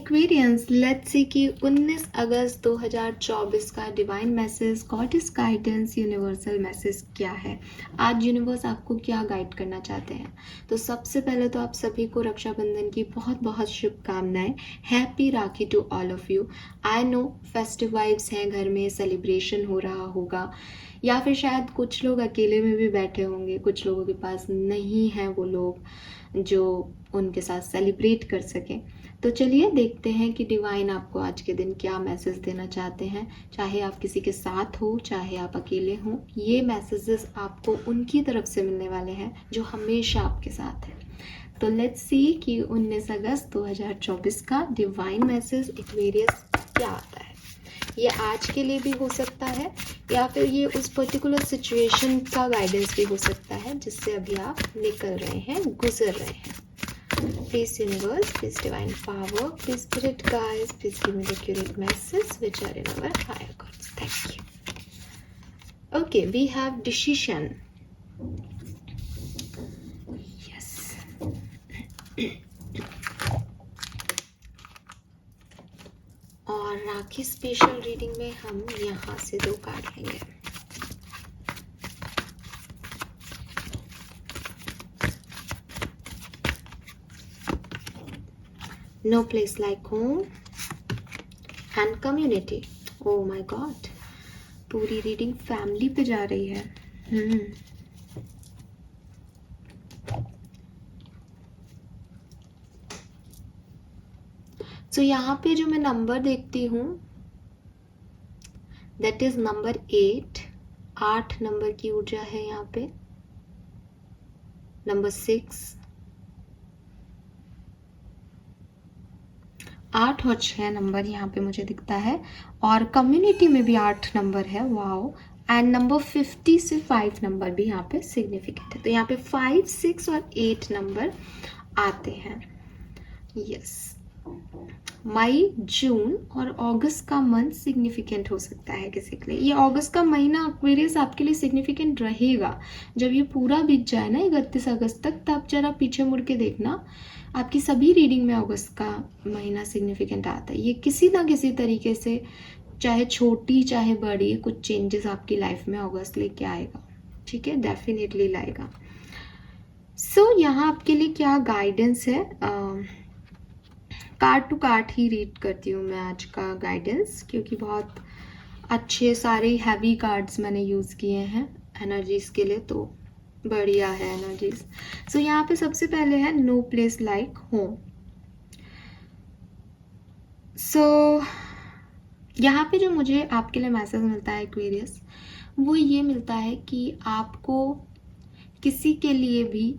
Aquarians, let's see कि 19 अगस्त 2024 का divine message, goddess guidance, universal message क्या है। आज यूनिवर्स आपको क्या गाइड करना चाहते हैं। तो सबसे पहले तो आप सभी को रक्षाबंधन की बहुत बहुत शुभकामनाएं। Happy Rakhi to all of you. I know festive vibes हैं, घर में सेलिब्रेशन हो रहा होगा, या फिर शायद कुछ लोग अकेले में भी बैठे होंगे, कुछ लोगों के पास नहीं हैं वो लोग जो उनके साथ सेलिब्रेट कर सकें। तो चलिए देखते हैं कि डिवाइन आपको आज के दिन क्या मैसेज देना चाहते हैं। चाहे आप किसी के साथ हो, चाहे आप अकेले हों, ये मैसेजेस आपको उनकी तरफ से मिलने वाले हैं जो हमेशा आपके साथ हैं। तो लेट्स सी कि 19 अगस्त 2024 का डिवाइन मैसेज एक्वेरियस क्या आता है। ये आज के लिए भी हो सकता है, या फिर ये उस पर्टिकुलर सिचुएशन का गाइडेंस भी हो सकता है जिससे अभी आप निकल रहे हैं, गुजर रहे हैं। Please universe, please divine power, please spirit guides, please give me the accurate messages which are in our higher gods. Thank you. Okay, we have decision. Yes. और राखी स्पेशल रीडिंग में हम यहाँ से 2 कार्ड लेंगे। No place like home and community. Oh my God, पूरी reading family पे जा रही है। So यहाँ पे जो मैं नंबर देखती हूँ that is नंबर 8। 8 नंबर की ऊर्जा है यहाँ पे। नंबर 6, 8 और 6 नंबर यहाँ पे मुझे दिखता है, और कम्युनिटी में भी 8 नंबर है। वाओ। एंड नंबर 50 से 5 नंबर भी यहाँ पे सिग्निफिकेंट है। तो यहाँ पे 5, 6 और 8 नंबर आते हैं। यस, मई, जून और अगस्त का मंथ सिग्निफिकेंट हो सकता है किसी के लिए। ये अगस्त का महीना एक्वेरियस आपके लिए सिग्निफिकेंट रहेगा। जब ये पूरा बीत जाए ना 31 अगस्त तक, तब जरा पीछे मुड़ के देखना, आपकी सभी रीडिंग में अगस्त का महीना सिग्निफिकेंट आता है। ये किसी ना किसी तरीके से, चाहे छोटी चाहे बड़ी, कुछ चेंजेस आपकी लाइफ में अगस्त लेके आएगा। ठीक है, डेफिनेटली लाएगा। सो यहाँ आपके लिए क्या गाइडेंस है, कार्ड टू कार्ड ही रीड करती हूँ मैं आज का गाइडेंस, क्योंकि बहुत अच्छे सारे हैवी कार्ड्स मैंने यूज़ किए हैं एनर्जीज के लिए, तो बढ़िया है एनर्जीज। सो यहाँ पे सबसे पहले है नो प्लेस लाइक होम। सो यहाँ पे जो मुझे आपके लिए मैसेज मिलता है एक्वेरियस, वो ये मिलता है कि आपको किसी के लिए भी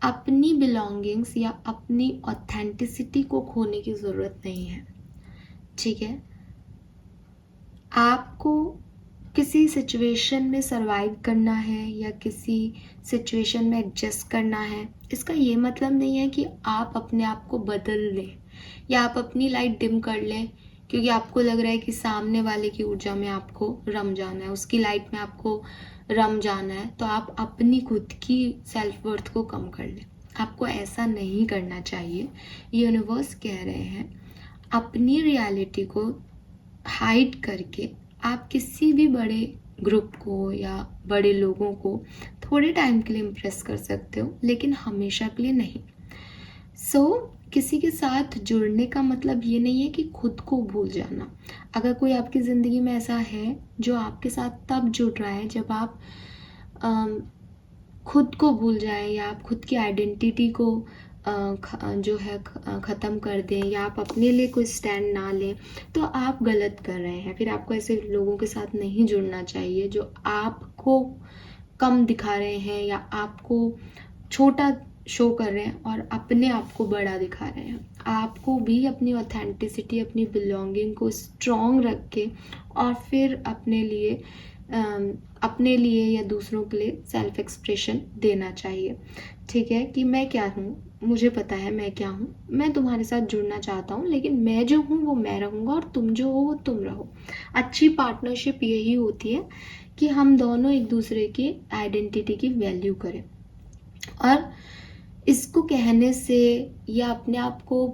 अपनी बिलोंगिंग्स या अपनी ऑथेंटिसिटी को खोने की ज़रूरत नहीं है। ठीक है, आपको किसी सिचुएशन में सरवाइव करना है या किसी सिचुएशन में एडजस्ट करना है, इसका ये मतलब नहीं है कि आप अपने आप को बदल लें या आप अपनी लाइट डिम कर लें क्योंकि आपको लग रहा है कि सामने वाले की ऊर्जा में आपको रम जाना है, उसकी लाइट में आपको रम जाना है, तो आप अपनी खुद की सेल्फ वर्थ को कम कर लें। आपको ऐसा नहीं करना चाहिए। यूनिवर्स कह रहे हैं अपनी रियलिटी को हाइड करके आप किसी भी बड़े ग्रुप को या बड़े लोगों को थोड़े टाइम के लिए इम्प्रेस कर सकते हो, लेकिन हमेशा के लिए नहीं। किसी के साथ जुड़ने का मतलब ये नहीं है कि खुद को भूल जाना। अगर कोई आपकी ज़िंदगी में ऐसा है जो आपके साथ तब जुड़ रहा है जब आप खुद को भूल जाएं, या आप खुद की आइडेंटिटी को जो है ख़त्म कर दें, या आप अपने लिए कोई स्टैंड ना लें, तो आप गलत कर रहे हैं। फिर आपको ऐसे लोगों के साथ नहीं जुड़ना चाहिए जो आपको कम दिखा रहे हैं या आपको छोटा शो कर रहे हैं और अपने आप को बड़ा दिखा रहे हैं। आपको भी अपनी ऑथेंटिसिटी, अपनी बिलोंगिंग को स्ट्रॉन्ग रख के और फिर अपने लिए या दूसरों के लिए सेल्फ एक्सप्रेशन देना चाहिए। ठीक है, कि मैं क्या हूँ, मुझे पता है मैं क्या हूँ, मैं तुम्हारे साथ जुड़ना चाहता हूँ, लेकिन मैं जो हूँ वो मैं रहूँगा और तुम जो हो वो तुम रहो। अच्छी पार्टनरशिप यही होती है कि हम दोनों एक दूसरे की आइडेंटिटी की वैल्यू करें। और इसको कहने से या अपने आप को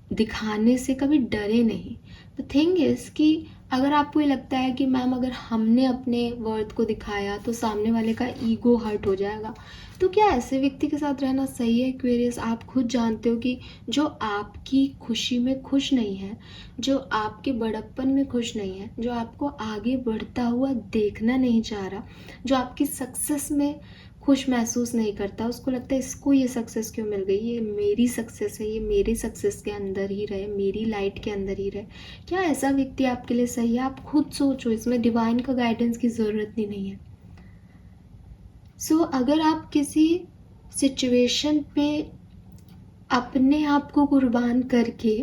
दिखाने से कभी डरे नहीं। द थिंग इज़ कि अगर आपको ये लगता है कि मैम अगर हमने अपने वर्थ को दिखाया तो सामने वाले का ईगो हर्ट हो जाएगा, तो क्या ऐसे व्यक्ति के साथ रहना सही है? एक्वेरियस, आप खुद जानते हो कि जो आपकी खुशी में खुश नहीं है, जो आपके बड़प्पन में खुश नहीं है, जो आपको आगे बढ़ता हुआ देखना नहीं चाह रहा, जो आपकी सक्सेस में खुश महसूस नहीं करता, उसको लगता है इसको ये सक्सेस क्यों मिल गई, ये मेरी सक्सेस है, ये मेरी सक्सेस के अंदर ही रहे, मेरी लाइट के अंदर ही रहे, क्या ऐसा व्यक्ति आपके लिए सही है? आप खुद सोचो, इसमें डिवाइन का गाइडेंस की ज़रूरत ही नहीं है। सो अगर आप किसी सिचुएशन पे अपने आप को कुर्बान करके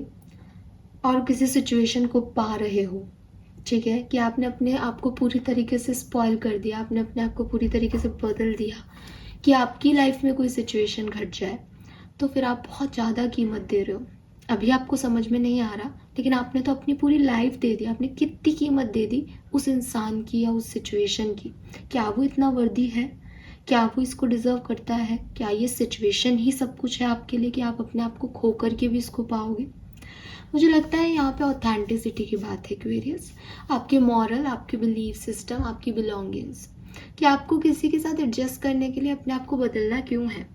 और किसी सिचुएशन को पा रहे हो, ठीक है, कि आपने अपने आप को पूरी तरीके से स्पॉइल कर दिया, आपने अपने आप को पूरी तरीके से बदल दिया कि आपकी लाइफ में कोई सिचुएशन घट जाए, तो फिर आप बहुत ज़्यादा कीमत दे रहे हो। अभी आपको समझ में नहीं आ रहा, लेकिन आपने तो अपनी पूरी लाइफ दे दी, आपने कितनी कीमत दे दी उस इंसान की या उस सिचुएशन की। क्या वो इतना वर्दी है? क्या वो इसको डिज़र्व करता है? क्या ये सिचुएशन ही सब कुछ है आपके लिए कि आप अपने आप को खो करके भी इसको पाओगे? मुझे लगता है यहाँ पे ऑथेंटिसिटी की बात है एक्वेरियस, आपके मॉरल, आपके बिलीफ सिस्टम, आपकी बिलोंगिंग्स, कि आपको किसी के साथ एडजस्ट करने के लिए अपने आप को बदलना क्यों है।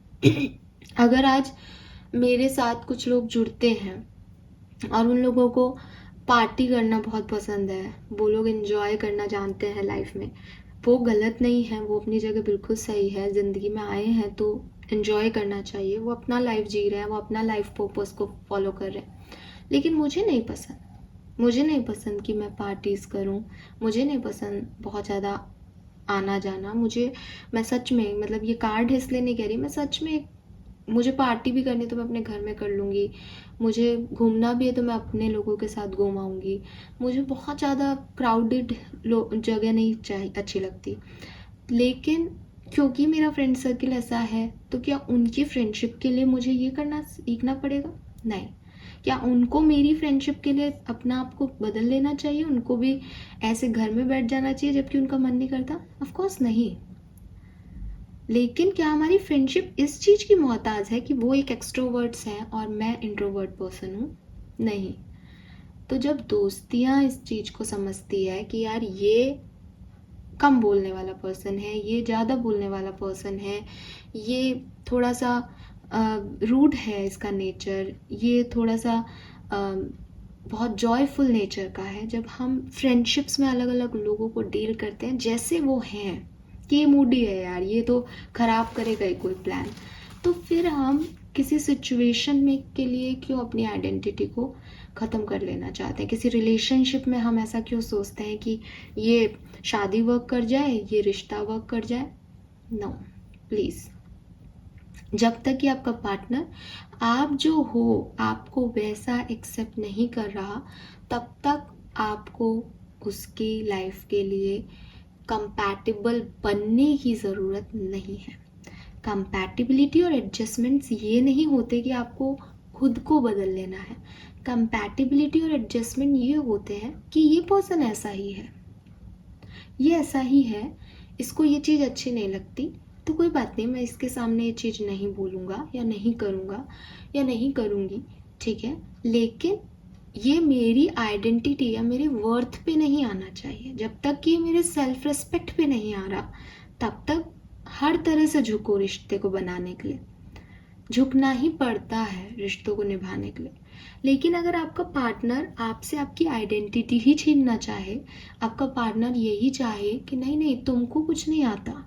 अगर आज मेरे साथ कुछ लोग जुड़ते हैं और उन लोगों को पार्टी करना बहुत पसंद है, वो लोग एंजॉय करना जानते हैं लाइफ में, वो गलत नहीं है, वो अपनी जगह बिल्कुल सही है, ज़िंदगी में आए हैं तो एंजॉय करना चाहिए, वो अपना लाइफ जी रहे हैं, वो अपना लाइफ पर्पस को फॉलो कर रहे हैं। लेकिन मुझे नहीं पसंद कि मैं पार्टीज़ करूं, मुझे नहीं पसंद बहुत ज़्यादा आना जाना। मैं सच में, मतलब ये कार्ड है इसलिए नहीं कह रही, मैं सच में, मुझे पार्टी भी करनी तो मैं अपने घर में कर लूँगी, मुझे घूमना भी है तो मैं अपने लोगों के साथ घूम आऊँगी, मुझे बहुत ज़्यादा क्राउडेड जगह नहीं चाहिए, अच्छी लगती। लेकिन क्योंकि मेरा फ्रेंड सर्किल ऐसा है, तो क्या उनकी फ्रेंडशिप के लिए मुझे ये करना सीखना पड़ेगा? नहीं। क्या उनको मेरी फ्रेंडशिप के लिए अपना आप को बदल लेना चाहिए? उनको भी ऐसे घर में बैठ जाना चाहिए जबकि उनका मन नहीं करता? ऑफ कोर्स नहीं। लेकिन क्या हमारी फ्रेंडशिप इस चीज़ की मोहताज है कि वो एक एक्सट्रोवर्ट्स हैं और मैं इंट्रोवर्ट पर्सन हूँ? नहीं। तो जब दोस्तियाँ इस चीज़ को समझती है कि यार ये कम बोलने वाला पर्सन है, ये ज़्यादा बोलने वाला पर्सन है, ये थोड़ा सा रूड है इसका नेचर, ये थोड़ा सा बहुत जॉयफुल नेचर का है, जब हम फ्रेंडशिप्स में अलग अलग लोगों को डील करते हैं जैसे वो हैं कि ये मूडी है यार, ये तो ख़राब करेगा ही कोई प्लान, तो फिर हम किसी सिचुएशन में के लिए क्यों अपनी आइडेंटिटी को ख़त्म कर लेना चाहते हैं? किसी रिलेशनशिप में हम ऐसा क्यों सोचते हैं कि ये शादी वर्क कर जाए, ये रिश्ता वर्क कर जाए? No, please. जब तक कि आपका पार्टनर आप जो हो आपको वैसा एक्सेप्ट नहीं कर रहा, तब तक आपको उसकी लाइफ के लिए कंपैटिबल बनने की ज़रूरत नहीं है। कंपैटिबिलिटी और एडजस्टमेंट्स ये नहीं होते कि आपको खुद को बदल लेना है। कंपैटिबिलिटी और एडजस्टमेंट ये होते हैं कि ये पर्सन ऐसा ही है, ये ऐसा ही है, इसको ये चीज़ अच्छी नहीं लगती, तो कोई बात नहीं, मैं इसके सामने ये चीज़ नहीं बोलूँगा या नहीं करूँगा या नहीं करूँगी, ठीक है, लेकिन ये मेरी आइडेंटिटी या मेरे वर्थ पे नहीं आना चाहिए। जब तक कि ये मेरे सेल्फ रिस्पेक्ट पे नहीं आ रहा, तब तक हर तरह से झुको रिश्ते को बनाने के लिए। झुकना ही पड़ता है रिश्तों को निभाने के लिए। लेकिन अगर आपका पार्टनर आपसे आपकी आइडेंटिटी ही छीनना चाहे, आपका पार्टनर यही चाहे कि नहीं नहीं तुमको कुछ नहीं आता,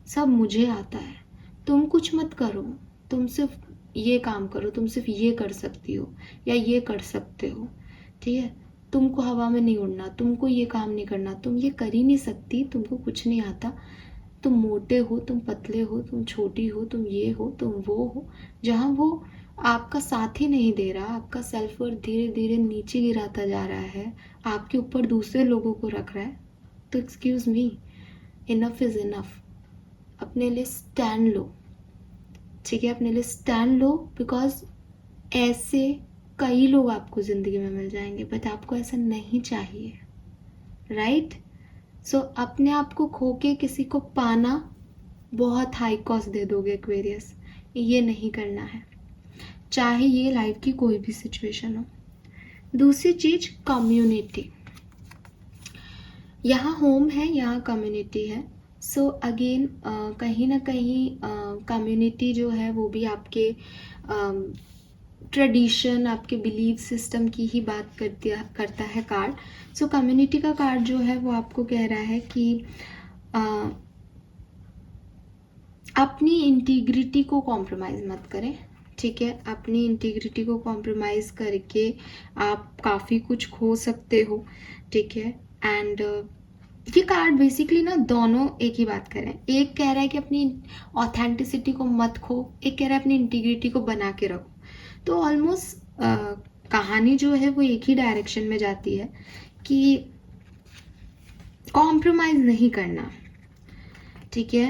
सब मुझे आता है, तुम कुछ मत करो, तुम सिर्फ ये काम करो, तुम सिर्फ ये कर सकती हो या ये कर सकते हो, ठीक है, तुमको हवा में नहीं उड़ना, तुमको ये काम नहीं करना, तुम ये कर ही नहीं सकती, तुमको कुछ नहीं आता, तुम मोटे हो, तुम पतले हो, तुम छोटी हो, तुम ये हो, तुम वो हो, जहाँ वो आपका साथ ही नहीं दे रहा, आपका सेल्फ वर्थ धीरे धीरे नीचे गिराता जा रहा है, आपके ऊपर दूसरे लोगों को रख रहा है, तो excuse me, enough is enough. अपने लिए स्टैंड लो, ठीक है, अपने लिए स्टैंड लो, बिकॉज ऐसे कई लोग आपको ज़िंदगी में मिल जाएंगे, बट आपको ऐसा नहीं चाहिए, राइट? सो अपने आप को खो के किसी को पाना बहुत हाई कॉस्ट दे दोगे एक्वेरियस, ये नहीं करना है। चाहे ये लाइफ की कोई भी सिचुएशन हो। दूसरी चीज कम्युनिटी, यहाँ होम है, यहाँ कम्युनिटी है। सो अगेन कहीं ना कहीं कम्युनिटी जो है वो भी आपके ट्रेडिशन, आपके बिलीफ सिस्टम की ही बात करता है कार्ड। सो कम्युनिटी का कार्ड जो है वो आपको कह रहा है कि अपनी इंटीग्रिटी को कॉम्प्रोमाइज़ मत करें, ठीक है। अपनी इंटीग्रिटी को कॉम्प्रोमाइज़ करके आप काफ़ी कुछ खो सकते हो, ठीक है। एंड ये कार्ड बेसिकली ना दोनों एक ही बात कर रहे हैं। एक कह रहा है कि अपनी ऑथेंटिसिटी को मत खो, एक कह रहा है अपनी इंटीग्रिटी को बना के रखो। तो ऑलमोस्ट कहानी जो है वो एक ही डायरेक्शन में जाती है कि कॉम्प्रोमाइज़ नहीं करना, ठीक है।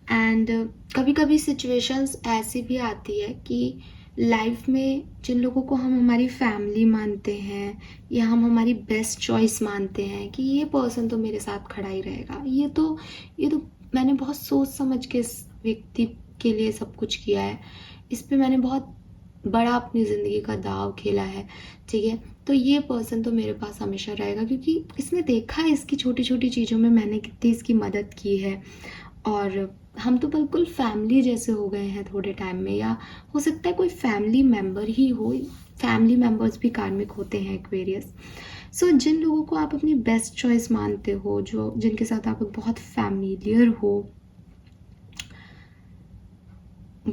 एंड कभी कभी सिचुएशंस ऐसी भी आती है कि लाइफ में जिन लोगों को हम हमारी फैमिली मानते हैं या हम हमारी बेस्ट चॉइस मानते हैं कि ये पर्सन तो मेरे साथ खड़ा ही रहेगा, ये तो मैंने बहुत सोच समझ के इस व्यक्ति के लिए सब कुछ किया है, इस पे मैंने बहुत बड़ा अपनी ज़िंदगी का दाव खेला है, ठीक है, तो ये पर्सन तो मेरे पास हमेशा रहेगा क्योंकि इसने देखा है इसकी छोटी छोटी चीज़ों में मैंने कितनी इसकी मदद की है। और हम तो बिल्कुल फैमिली जैसे हो गए हैं थोड़े टाइम में, या हो सकता है कोई फैमिली मेम्बर ही हो। फैमिली मेम्बर्स भी कार्मिक होते हैं एक्वेरियस। सो जिन लोगों को आप अपनी बेस्ट चॉइस मानते हो, जो जिनके साथ आप बहुत फैमिलियर हो,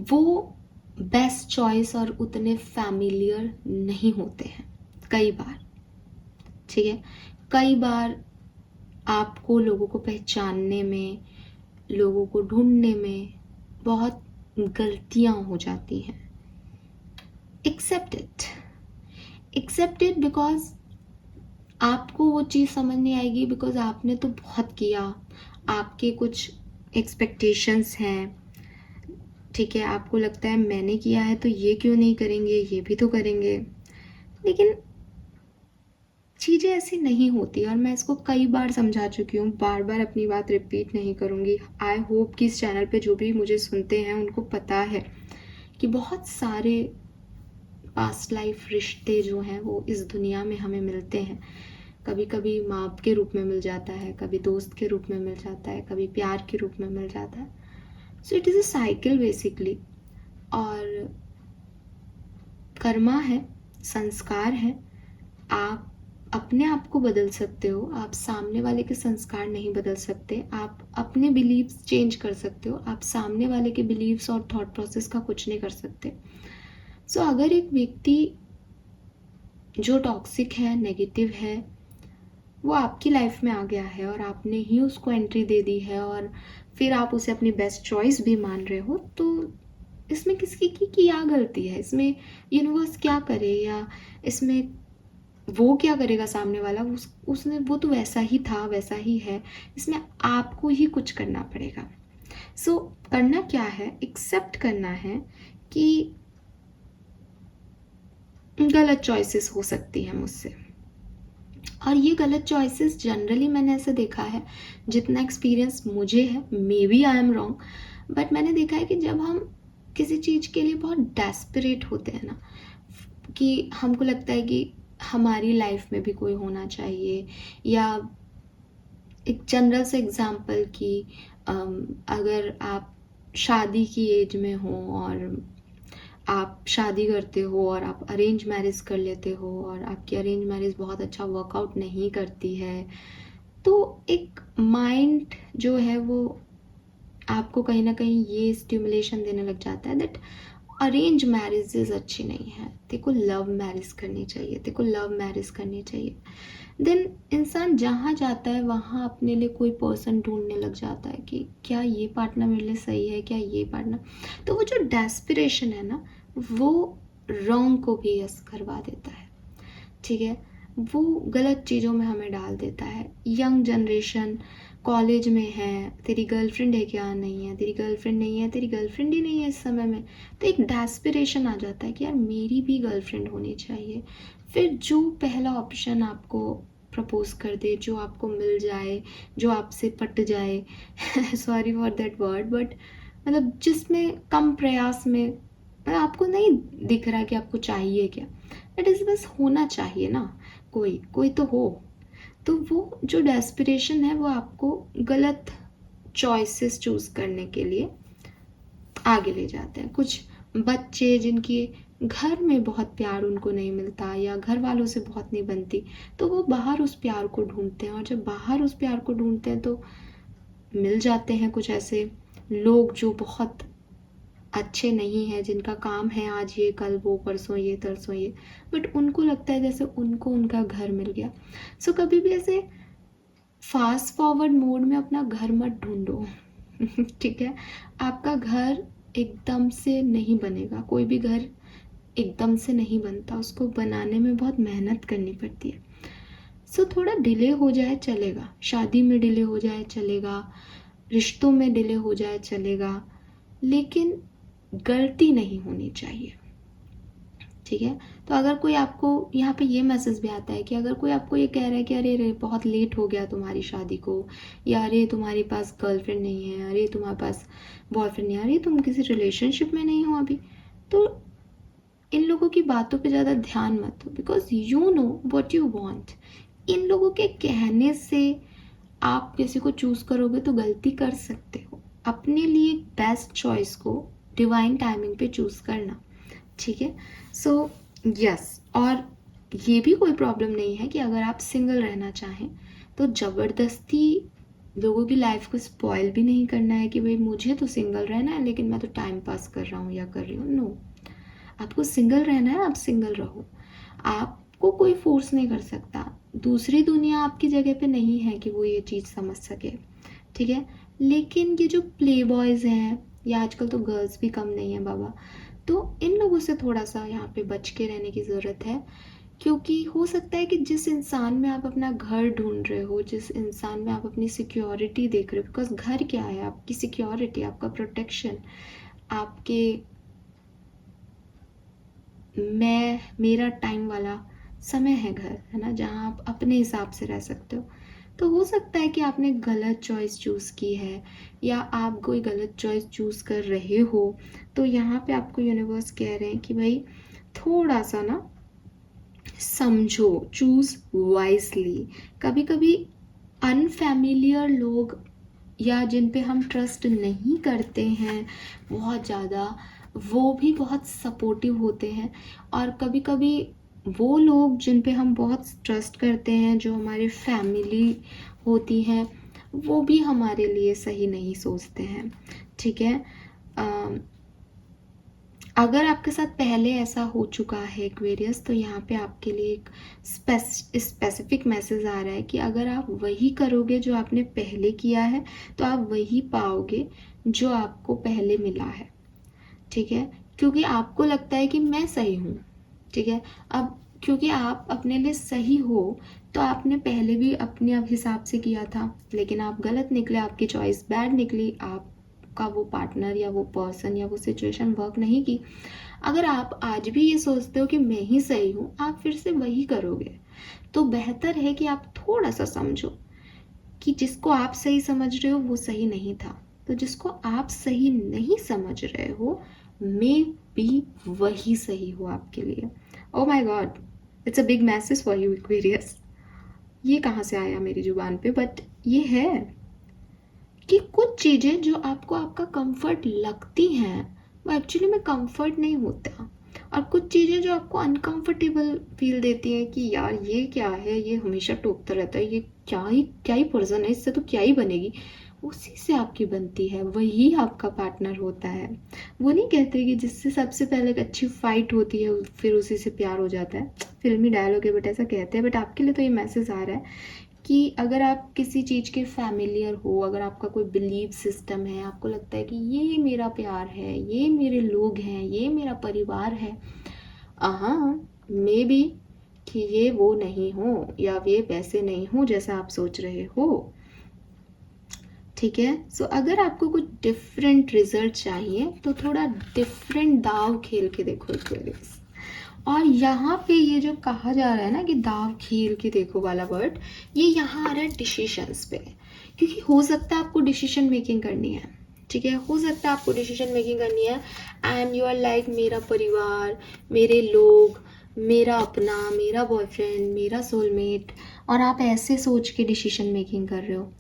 वो बेस्ट चॉइस और उतने फैमिलियर नहीं होते हैं कई बार, ठीक है। कई बार आपको लोगों को पहचानने में, लोगों को ढूंढने में बहुत गलतियां हो जाती हैं। एक्सेप्ट इट बिकॉज आपको वो चीज़ समझ नहीं आएगी, बिकॉज आपने तो बहुत किया, आपके कुछ एक्सपेक्टेशंस हैं, ठीक है। आपको लगता है मैंने किया है तो ये क्यों नहीं करेंगे, ये भी तो करेंगे, लेकिन चीज़ें ऐसी नहीं होती। और मैं इसको कई बार समझा चुकी हूँ, बार बार अपनी बात रिपीट नहीं करूँगी। आई होप कि इस चैनल पे जो भी मुझे सुनते हैं उनको पता है कि बहुत सारे पास्ट लाइफ रिश्ते जो हैं वो इस दुनिया में हमें मिलते हैं। कभी कभी माँ बाप के रूप में मिल जाता है, कभी दोस्त के रूप में मिल जाता है, कभी प्यार के रूप में मिल जाता है। So it is a cycle basically. और कर्मा है, संस्कार है। आप अपने आप को बदल सकते हो, आप सामने वाले के संस्कार नहीं बदल सकते। आप अपने बिलीव्स चेंज कर सकते हो, आप सामने वाले के बिलीव्स और थॉट प्रोसेस का कुछ नहीं कर सकते। सो अगर एक व्यक्ति जो टॉक्सिक है, नेगेटिव है, वो आपकी लाइफ में आ गया है और आपने ही उसको एंट्री दे दी है और फिर आप उसे अपनी बेस्ट चॉइस भी मान रहे हो, तो इसमें किसकी की क्या गलती है? इसमें यूनिवर्स क्या करे, या इसमें वो क्या करेगा सामने वाला? उसने वो तो वैसा ही था, वैसा ही है। इसमें आपको ही कुछ करना पड़ेगा। सो करना क्या है? एक्सेप्ट करना है कि गलत चॉइसेस हो सकती हैं मुझसे, और ये गलत चॉइसेस जनरली मैंने ऐसे देखा है, जितना एक्सपीरियंस मुझे है, maybe I am wrong, but मैंने देखा है कि जब हम किसी चीज़ के लिए बहुत डेस्परेट होते हैं ना, कि हमको लगता है कि हमारी लाइफ में भी कोई होना चाहिए, या एक जनरल से एग्जांपल कि अगर आप शादी की एज में हो और आप शादी करते हो और आप अरेंज मैरिज कर लेते हो और आपकी अरेंज मैरिज बहुत अच्छा वर्कआउट नहीं करती है, तो एक माइंड जो है वो आपको कहीं ना कहीं ये स्टिमुलेशन देने लग जाता है दैट अरेंज मैरिजेज अच्छी नहीं है, तेरे को लव मैरिज करनी चाहिए, तेरे को लव मैरिज करनी चाहिए। देन इंसान जहाँ जाता है वहाँ अपने लिए कोई पर्सन ढूंढने लग जाता है कि क्या ये पार्टनर मेरे लिए सही है, क्या ये पार्टनर। तो वो जो डेस्पिरेशन है ना, वो रॉन्ग को भी यस करवा देता है, ठीक है। वो गलत चीज़ों में हमें डाल देता है। यंग जनरेशन कॉलेज में है, तेरी गर्लफ्रेंड है क्या? नहीं है। तेरी गर्लफ्रेंड नहीं है, तेरी गर्लफ्रेंड ही नहीं है इस समय में, तो एक डेस्पिरेशन आ जाता है कि यार मेरी भी गर्लफ्रेंड होनी चाहिए। फिर जो पहला ऑप्शन आपको प्रपोज कर दे, जो आपको मिल जाए, जो आपसे पट जाए sorry for that word, but मतलब जिसमें कम प्रयास में मतलब आपको नहीं दिख रहा कि आपको चाहिए क्या, इट इज़ बस होना चाहिए ना, कोई तो हो। तो वो जो डेस्परेशन है वो आपको गलत चॉइसेस चूज़ करने के लिए आगे ले जाते हैं। कुछ बच्चे जिनकी घर में बहुत प्यार उनको नहीं मिलता या घर वालों से बहुत नहीं बनती, तो वो बाहर उस प्यार को ढूंढते हैं, और जब बाहर उस प्यार को ढूंढते हैं तो मिल जाते हैं कुछ ऐसे लोग जो बहुत अच्छे नहीं हैं, जिनका काम है आज ये कल वो, परसों ये तरसों ये, बट उनको लगता है जैसे उनको उनका घर मिल गया। सो कभी भी ऐसे फास्ट फॉरवर्ड मोड में अपना घर मत ढूंढो। ठीक है, आपका घर एकदम से नहीं बनेगा, कोई भी घर एकदम से नहीं बनता, उसको बनाने में बहुत मेहनत करनी पड़ती है। सो थोड़ा डिले हो जाए चलेगा, शादी में डिले हो जाए चलेगा, रिश्तों में डिले हो जाए चलेगा, लेकिन गलती नहीं होनी चाहिए। ठीक है, तो अगर कोई आपको यहाँ पे ये मैसेज भी आता है कि अगर कोई आपको ये कह रहा है कि अरे रे बहुत लेट हो गया तुम्हारी शादी को, या अरे तुम्हारे पास गर्लफ्रेंड नहीं है, अरे तुम्हारे पास बॉयफ्रेंड नहीं है, अरे तुम किसी रिलेशनशिप में नहीं हो अभी, तो इन लोगों की बातों पे ज़्यादा ध्यान मत दो, because you know what you want. इन लोगों के कहने से आप किसी को चूज़ करोगे तो गलती कर सकते हो। अपने लिए बेस्ट चॉइस को डिवाइन टाइमिंग पे चूज़ करना। ठीक है, सो यस, और ये भी कोई प्रॉब्लम नहीं है कि अगर आप सिंगल रहना चाहें तो ज़बरदस्ती लोगों की लाइफ को स्पॉइल भी नहीं करना है कि भाई मुझे तो सिंगल रहना है लेकिन मैं तो टाइम पास कर रहा हूँ या कर रही हूँ। नो, आपको सिंगल रहना है, आप सिंगल रहो, आपको कोई फोर्स नहीं कर सकता। दूसरी दुनिया आपकी जगह पे नहीं है कि वो ये चीज़ समझ सके। ठीक है, लेकिन ये जो प्ले बॉयज़ हैं, या आजकल तो गर्ल्स भी कम नहीं है बाबा, तो इन लोगों से थोड़ा सा यहाँ पे बच के रहने की ज़रूरत है। क्योंकि हो सकता है कि जिस इंसान में आप अपना घर ढूंढ रहे हो, जिस इंसान में आप अपनी सिक्योरिटी देख रहे हो, बिकॉज घर क्या है, आपकी सिक्योरिटी, आपका प्रोटेक्शन, आपके मेरा टाइम वाला समय है घर, है ना, जहाँ आप अपने हिसाब से रह सकते हो। तो हो सकता है कि आपने गलत चॉइस चूज़ की है, या आप कोई गलत चॉइस चूज़ कर रहे हो, तो यहाँ पे आपको यूनिवर्स कह रहे हैं कि भाई थोड़ा सा ना समझो, चूज़ वाइजली। कभी कभी अनफैमिलियर लोग या जिन पे हम ट्रस्ट नहीं करते हैं बहुत ज़्यादा, वो भी बहुत सपोर्टिव होते हैं, और कभी कभी वो लोग जिन पे हम बहुत ट्रस्ट करते हैं, जो हमारी फैमिली होती हैं, वो भी हमारे लिए सही नहीं सोचते हैं। ठीक है, अगर आपके साथ पहले ऐसा हो चुका है एक्वेरियस, तो यहाँ पे आपके लिए एक स्पेसिफिक मैसेज आ रहा है कि अगर आप वही करोगे जो आपने पहले किया है तो आप वही पाओगे जो आपको पहले मिला है। ठीक है, क्योंकि आपको लगता है कि मैं सही हूँ। ठीक है, अब क्योंकि आप अपने लिए सही हो, तो आपने पहले भी अपने हिसाब से किया था, लेकिन आप गलत निकले, आपकी चॉइस बैड निकली, आपका वो पार्टनर या वो पर्सन या वो सिचुएशन वर्क नहीं की। अगर आप आज भी ये सोचते हो कि मैं ही सही हूँ, आप फिर से वही करोगे। तो बेहतर है कि आप थोड़ा सा समझो कि जिसको आप सही समझ रहे हो वो सही नहीं था, तो जिसको आप सही नहीं समझ रहे हो मे बी वही सही हो आपके लिए। Oh my God, it's a big message for you Aquarius. ये कहाँ से आया मेरी जुबान पे, बट ये है कि कुछ चीज़ें जो आपको आपका कंफर्ट लगती हैं वो एक्चुअली में कंफर्ट नहीं होता, और कुछ चीज़ें जो आपको अनकंफर्टेबल फील देती हैं कि यार ये क्या है, ये हमेशा टोकता रहता है, ये क्या ही पर्सन है, इससे तो क्या ही बनेगी, उसी से आपकी बनती है, वही आपका पार्टनर होता है। वो नहीं कहते कि जिससे सबसे पहले एक अच्छी फाइट होती है फिर उसी से प्यार हो जाता है, फिल्मी डायलॉग है बट ऐसा कहते हैं। बट आपके लिए तो ये मैसेज आ रहा है कि अगर आप किसी चीज़ के फैमिलियर हो, अगर आपका कोई बिलीव सिस्टम है, आपको लगता है कि ये मेरा प्यार है, ये मेरे लोग हैं, ये मेरा परिवार है, हाँ मे बी कि ये वो नहीं हो या ये वैसे नहीं हो जैसा आप सोच रहे हो। ठीक है, सो अगर आपको कुछ डिफरेंट रिजल्ट चाहिए तो थोड़ा डिफरेंट दाव खेल के देखो एक्वेरियस। और यहाँ पे ये जो कहा जा रहा है ना कि दाव खेल के देखो वाला वर्ड, ये यहाँ आ रहा है डिसीशंस पे, क्योंकि हो सकता है आपको डिसीजन मेकिंग करनी है। ठीक है। हो सकता है आपको डिसीजन मेकिंग करनी है एंड यू आर लाइक मेरा परिवार, मेरे लोग, मेरा अपना, मेरा बॉयफ्रेंड, मेरा सोलमेट, और आप ऐसे सोच के डिसीजन मेकिंग कर रहे हो।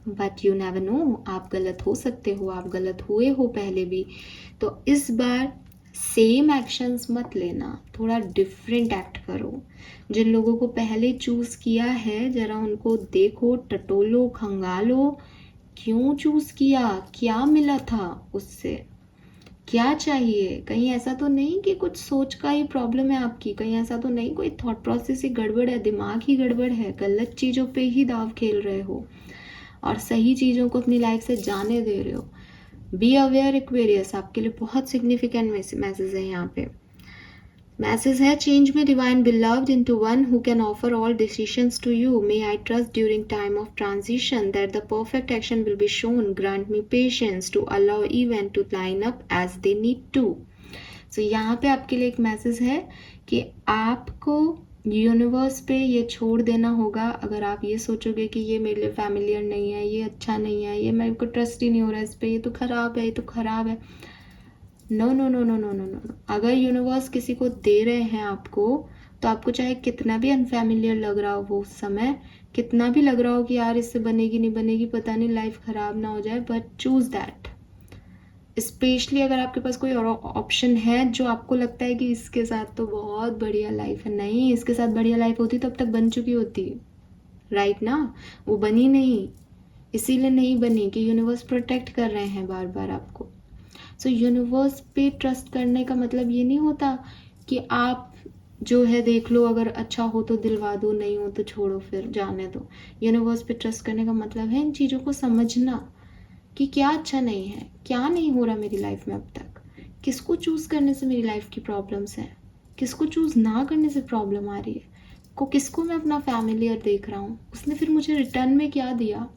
बट यू नेवर नो, आप गलत हो सकते हो, आप गलत हुए हो पहले भी। तो इस बार सेम एक्शंस मत लेना, थोड़ा डिफरेंट एक्ट करो। जिन लोगों को पहले चूज किया है जरा उनको देखो, टटोलो, खंगालो, क्यों चूज किया, क्या मिला था उससे, क्या चाहिए। कहीं ऐसा तो नहीं कि कुछ सोच का ही प्रॉब्लम है आपकी, कहीं ऐसा तो नहीं कोई थॉट प्रोसेस ही गड़बड़ है, दिमाग ही गड़बड़ है, गलत चीज़ों पे ही दाव खेल रहे हो और सही चीज़ों को अपनी लाइफ से जाने दे रहे हो। बी अवेयर एक्वेरियस, आपके लिए बहुत सिग्निफिकेंट मैसेज है यहाँ पे। मैसेज है, change me divine beloved into one who can offer all decisions to you. May I trust during time of transition that the perfect action will be shown. Grant me patience to allow event to line up as they need to. So यहाँ पे आपके लिए एक message है कि आपको universe पे ये छोड़ देना होगा। अगर आप ये सोचोगे कि ये मेरे लिए फैमिलियर नहीं है, ये अच्छा नहीं है, ये मेरे को ट्रस्ट ही नहीं हो रहा है इस पर, ये तो खराब है, ये तो खराब है, no no no no no no no. अगर यूनिवर्स किसी को दे रहे हैं आपको, तो आपको चाहे कितना भी अनफैमिलियर लग रहा हो वो उस समय, कितना भी लग रहा हो कि यार इससे बनेगी नहीं बनेगी, पता नहीं लाइफ खराब ना हो जाए, बट चूज दैट। स्पेशली अगर आपके पास कोई और ऑप्शन है जो आपको लगता है कि इसके साथ तो बहुत बढ़िया लाइफ है, नहीं इसके साथ बढ़िया लाइफ होती तो अब तक बन चुकी होती, राइट ना। वो बनी नहीं, इसीलिए नहीं बनी कि यूनिवर्स प्रोटेक्ट कर रहे हैं बार बार आपको। सो यूनिवर्स पे ट्रस्ट करने का मतलब ये नहीं होता कि आप जो है देख लो, अगर अच्छा हो तो दिलवा दो, नहीं हो तो छोड़ो, फिर जाने दो। यूनिवर्स पे ट्रस्ट करने का मतलब है इन चीज़ों को समझना कि क्या अच्छा नहीं है, क्या नहीं हो रहा मेरी लाइफ में अब तक, किसको चूज़ करने से मेरी लाइफ की प्रॉब्लम्स हैं, किसको चूज़ ना करने से प्रॉब्लम आ रही है, किसको मैं अपना फैमिलियर देख रहा हूँ, उसने फिर मुझे रिटर्न में क्या दिया,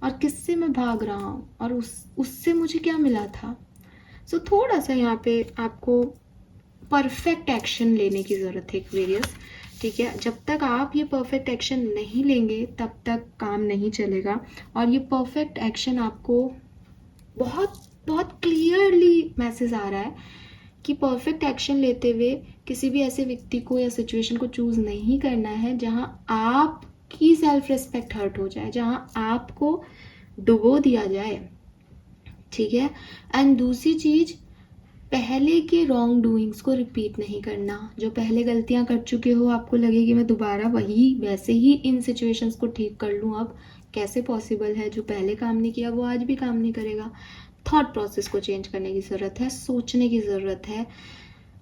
और किससे मैं भाग रहा हूँ और उससे मुझे क्या मिला था। सो थोड़ा सा यहाँ पे आपको परफेक्ट एक्शन लेने की ज़रूरत है एक्वेरियस, ठीक है। जब तक आप ये परफेक्ट एक्शन नहीं लेंगे तब तक काम नहीं चलेगा। और ये परफेक्ट एक्शन आपको बहुत बहुत क्लियरली मैसेज आ रहा है कि परफेक्ट एक्शन लेते हुए किसी भी ऐसे व्यक्ति को या सिचुएशन को चूज़ नहीं करना है जहाँ आपकी सेल्फ रिस्पेक्ट हर्ट हो जाए, जहाँ आपको डुबो दिया जाए, ठीक है। एंड दूसरी चीज़, पहले के रॉन्ग डूइंग्स को रिपीट नहीं करना। जो पहले गलतियां कर चुके हो, आपको लगे कि मैं दोबारा वही वैसे ही इन सिचुएशंस को ठीक कर लूँ, अब कैसे पॉसिबल है, जो पहले काम नहीं किया वो आज भी काम नहीं करेगा। थॉट प्रोसेस को चेंज करने की ज़रूरत है, सोचने की ज़रूरत है।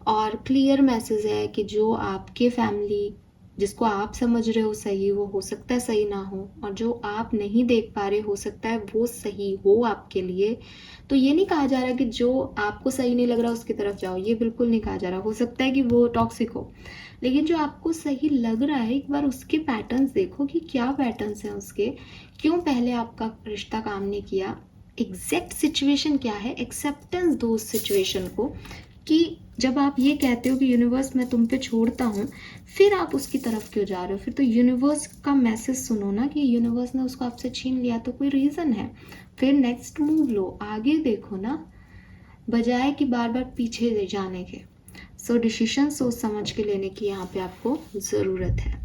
और क्लियर मैसेज है कि जो आपके फैमिली, जिसको आप समझ रहे हो सही, वो हो सकता है सही ना हो, और जो आप नहीं देख पा रहे हो सकता है वो सही हो आपके लिए। तो ये नहीं कहा जा रहा कि जो आपको सही नहीं लग रहा उसकी तरफ जाओ, ये बिल्कुल नहीं कहा जा रहा। हो सकता है कि वो टॉक्सिक हो, लेकिन जो आपको सही लग रहा है एक बार उसके पैटर्न्स देखो कि क्या पैटर्न्स हैं उसके, क्यों पहले आपका रिश्ता काम नहीं किया, एग्जैक्ट सिचुएशन क्या है, एक्सेप्टेंस दो उस सिचुएशन को। कि जब आप ये कहते हो कि यूनिवर्स मैं तुम पे छोड़ता हूँ, फिर आप उसकी तरफ क्यों जा रहे हो, फिर तो यूनिवर्स का मैसेज सुनो ना कि यूनिवर्स ने उसको आपसे छीन लिया तो कोई रीज़न है, फिर नेक्स्ट मूव लो, आगे देखो ना, बजाय कि बार बार पीछे जाने के। सो डिसीजन सोच समझ के लेने की यहाँ पे आपको ज़रूरत है।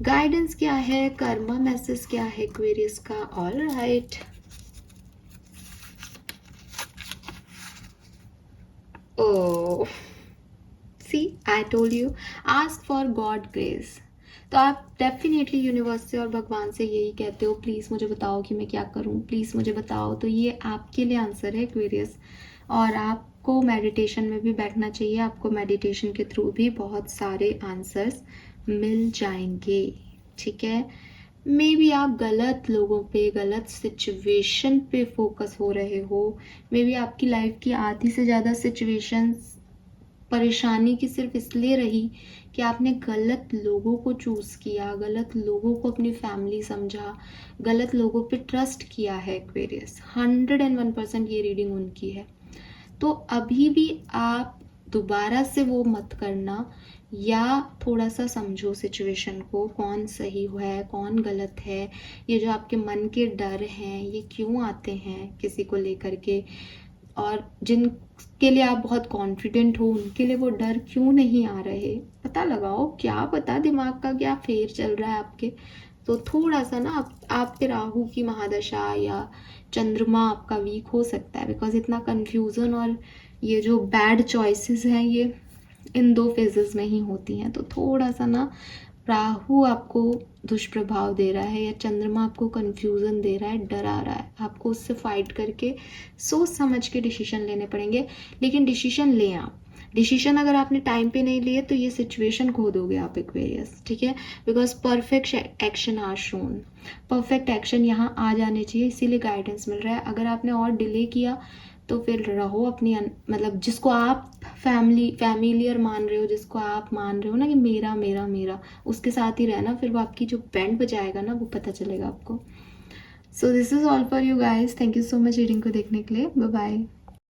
गाइडेंस क्या है, कर्मा मैसेज क्या है एक्वेरियस का। All right, oh see I told you, ask for God grace. तो आप डेफिनेटली यूनिवर्स से और भगवान से यही कहते हो, प्लीज़ मुझे बताओ कि मैं क्या करूँ, प्लीज़ मुझे बताओ। तो ये आपके लिए आंसर है एक्वेरियस। और आपको मेडिटेशन में भी बैठना चाहिए, आपको मेडिटेशन के थ्रू भी बहुत सारे आंसर्स मिल जाएंगे, ठीक है। मे बी आप गलत लोगों पे, गलत सिचुएशन पे फोकस हो रहे हो। मे बी आपकी लाइफ की आधी से ज़्यादा सिचुएशंस परेशानी की सिर्फ इसलिए रही कि आपने गलत लोगों को चूज़ किया, गलत लोगों को अपनी फैमिली समझा, गलत लोगों पे ट्रस्ट किया है एक्वेरियस। 101% ये रीडिंग उनकी है। तो अभी भी आप दोबारा से वो मत करना, या थोड़ा सा समझो सिचुएशन को, कौन सही है कौन गलत है, ये जो आपके मन के डर हैं ये क्यों आते हैं किसी को लेकर के, और जिनके लिए आप बहुत कॉन्फिडेंट हो उनके लिए वो डर क्यों नहीं आ रहे, पता लगाओ। क्या पता दिमाग का क्या फेर चल रहा है आपके। तो थोड़ा सा ना आपके राहु की महादशा या चंद्रमा आपका वीक हो सकता है, बिकॉज इतना कंफ्यूजन और ये जो बैड चॉइसेस हैं ये इन 2 फेजेस में ही होती हैं। तो थोड़ा सा ना राहु आपको दुष्प्रभाव दे रहा है या चंद्रमा आपको कंफ्यूजन दे रहा है, डरा रहा है, आपको उससे फाइट करके सोच समझ के डिसीजन लेने पड़ेंगे। लेकिन डिसीजन लें आप। डिसीजन अगर आपने टाइम पे नहीं लिए तो ये सिचुएशन खो दोगे आप एक्वेरियस, ठीक है। Because perfect action are shown, perfect action यहाँ आ जाने चाहिए, इसीलिए गाइडेंस मिल रहा है। अगर आपने और डिले किया तो फिर रहो अपनी मतलब जिसको आप फैमिलियर मान रहे हो, जिसको आप मान रहे हो ना कि मेरा मेरा मेरा, उसके साथ ही रहना, फिर वो आपकी जो बैंड बजाएगा ना वो पता चलेगा आपको। So this is all for you guys, thank you so much reading को देखने के लिए, बाय बाय।